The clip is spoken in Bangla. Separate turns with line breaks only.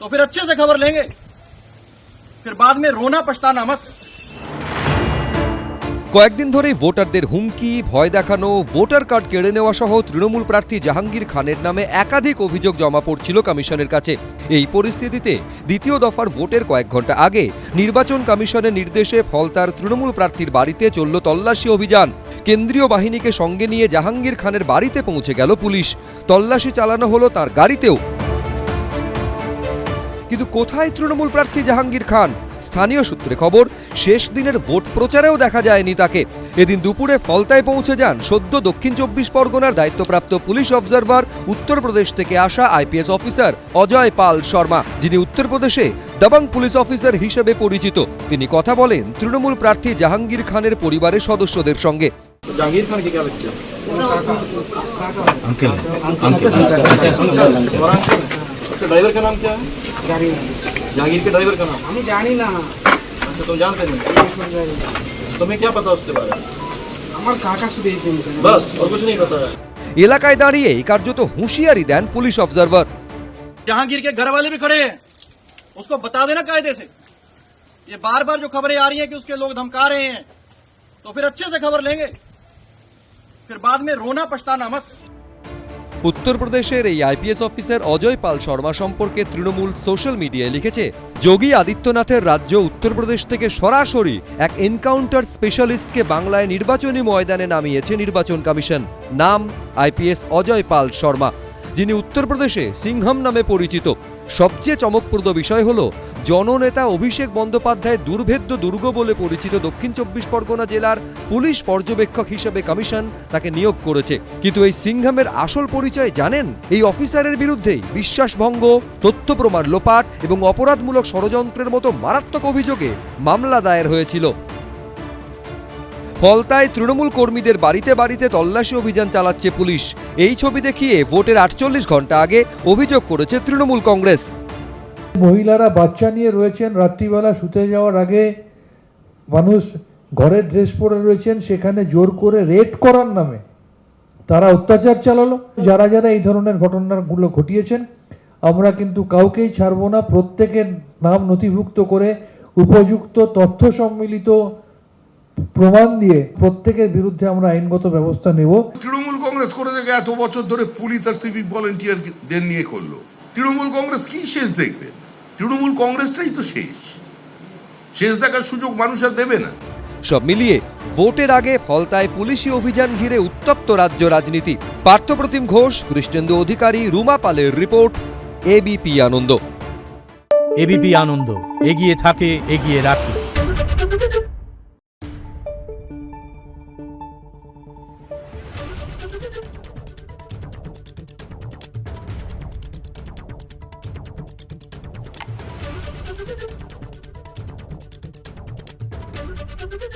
तो फिर अच्छे से खबर लेंगे, फिर बाद में रोना पछताना मत।
কয়েকদিন ধরেই ভোটারদের হুমকি, ভয় দেখানো, ভোটার কার্ড কেড়ে নেওয়া সহ তৃণমূল প্রার্থী জাহাঙ্গীর খানের নামে একাধিক অভিযোগ জমা পড়ছিল কমিশনের কাছে। এই পরিস্থিতিতে দ্বিতীয় দফার ভোটের কয়েক ঘন্টা আগে নির্বাচন কমিশনের নির্দেশে ফলতার তৃণমূল প্রার্থীর বাড়িতে চলল তল্লাশি অভিযান। কেন্দ্রীয় বাহিনীকে সঙ্গে নিয়ে জাহাঙ্গীর খানের বাড়িতে পৌঁছে গেল পুলিশ। তল্লাশি চালানো হলো তার গাড়িতেও। কিন্তু কোথায় তৃণমূল প্রার্থী জাহাঙ্গীর খান? স্থানীয় সূত্রে খবর, শেষ দিনের ভোট প্রচারেও দেখা যায়নি তাকে। এদিন দুপুরে ফলতায় পৌঁছে যান সদ্য দক্ষিণ 24 পরগনার দায়িত্বপ্রাপ্ত পুলিশ অবজারভার, উত্তরপ্রদেশ থেকে আসা আইপিএস অফিসার অজয় পাল শর্মা, যিনি উত্তরপ্রদেশে দবং পুলিশ অফিসার হিসেবে পরিচিত। তিনি কথা বলেন তৃণমূল প্রার্থী জাহাঙ্গীর খানের পরিবারের সদস্যদের সঙ্গে।
जहांगीर खान की क्या लगती है?
अंकल
उसके ड्राइवर का नाम क्या है? जहांगीर के ड्राइवर का नाम
আমি জানি না।
अच्छा, तुम जानते नहीं? तुम्हें क्या पता उसके बारे में?
আমার কাকা শুধু এই ফোন করে।
बस, और कुछ नहीं पता है।
এলাকায় দাঁড়িয়ে কার্যত হুঁশিয়ারি দেন পুলিশ অবজারভার।
जहांगीर के घर वाले भी खड़े हैं, उसको बता देना कायदे से। ये बार बार जो खबरें आ रही हैं कि उसके लोग धमका रहे हैं, तो फिर अच्छे से खबर लेंगे, फिर बाद में रोना पछताना मत।
উত্তরপ্রদেশের এই আইপিএস অফিসার অজয় পাল শর্মা সম্পর্কে তৃণমূল সোশ্যাল মিডিয়ায় লিখেছে, যোগী আদিত্যনাথের রাজ্য উত্তরপ্রদেশ থেকে সরাসরি এক এনকাউন্টার স্পেশালিস্টকে বাংলায় নির্বাচনী ময়দানে নামিয়েছে নির্বাচন কমিশন। নাম আইপিএস অজয় পাল শর্মা, যিনি উত্তরপ্রদেশে সিংহাম নামে পরিচিত। সবচেয়ে চমকপ্রদ বিষয় হল, জননেতা অভিষেক বন্দ্যোপাধ্যায় দুর্ভেদ্য দুর্গ বলে পরিচিত দক্ষিণ 24 পরগনা জেলার পুলিশ পর্যবেক্ষক হিসেবে কমিশন তাকে নিয়োগ করেছে। কিন্তু এই সিংহামের আসল পরিচয় জানেন? এই অফিসারের বিরুদ্ধেই বিশ্বাসভঙ্গ, তথ্য প্রমাণ লোপাট এবং অপরাধমূলক ষড়যন্ত্রের মতো মারাত্মক অভিযোগে মামলা দায়ের হয়েছিল। ফলতায় তৃণমূল কর্মীদের বাড়িতে বাড়িতে তল্লাশি অভিযান চালাচ্ছে পুলিশ। এই ছবি দেখিয়ে ভোটের 48 ঘন্টা আগে অভিযোগ করেছে তৃণমূল কংগ্রেস।
মহিলারা বাচ্চা নিয়ে রয়েছেন, রাত্রিবেলা শুতে যাওয়ার আগে মানুষ ঘরের ড্রেস পরে রয়েছেন, সেখানে জোর করে রেড করার নামে তারা অত্যাচার চালালো। যারা যারা এই ধরনের ঘটনাগুলো ঘটিয়েছেন, আমরা কিন্তু কাউকেই ছাড়বো না। প্রত্যেকের নাম নথিভুক্ত করে উপযুক্ত তথ্য সম্মিলিত প্রমাণ দিয়ে প্রত্যেকের বিরুদ্ধে আমরা আইনগত ব্যবস্থা নেব।
তৃণমূল কংগ্রেস করে দেখে এত বছর ধরে পুলিশ আর সিভিক ভলেন্টিয়ারদের নিয়ে করলো। তৃণমূল কংগ্রেস কি শেষ দেখবে? তৃণমূল কংগ্রেসটাই তো শেষ দেখার সুযোগ মানুষ আর দেবে না।
সব মিলিয়ে ভোটের আগে ফলতায় পুলিশি অভিযান ঘিরে উত্তপ্ত রাজ্য রাজনীতি। পার্থপ্রতিম ঘোষ, কৃষ্ণেন্দু অধিকারী, রুমা পালের রিপোর্ট, এবিপি আনন্দ।
এবিপি আনন্দ, এগিয়ে থাকে, এগিয়ে রাখে।
Thank you.